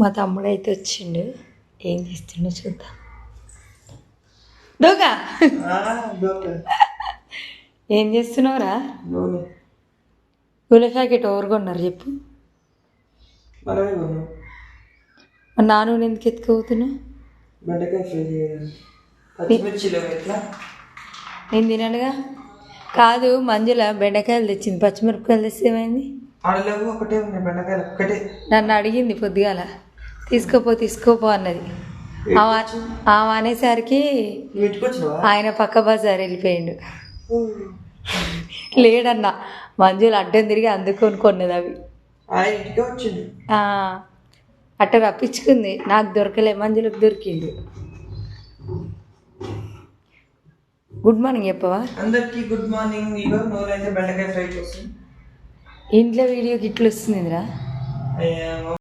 మా తమ్ముడు అయితే వచ్చిండు. ఏం చేస్తుండో చూద్దాం. దొంగ ఏం చేస్తున్నావురా? పూల ప్యాకెట్ ఎవరు కొన్నారు చెప్పు. నా నూనె ఎందుకు ఎత్తుకోతున్నావు? నేను తినడుగా. కాదు, మంజుల బెండకాయలు తెచ్చింది, పచ్చిమిరపకాయలు తెస్తే ఏమైంది? నన్ను అడిగింది పొద్దుగాల, తీసుకోపో అన్నది. ఆమె అనేసరికి ఆయన పక్క బజార్ వెళ్ళిపోయిండు. లేడన్నా, మంజులు అడ్డం తిరిగి అందుకొని కొన్నది అవి. అట్ట రప్పించుకుంది, నాకు దొరకలే, మంజులకు దొరికిండు. గుడ్ మార్నింగ్ చెప్పవా అందరికి? Good morning. బెండకాయ ఫ్రై చేసి ఇంట్లో వీడియోకి ఇట్లా వస్తుందిరా.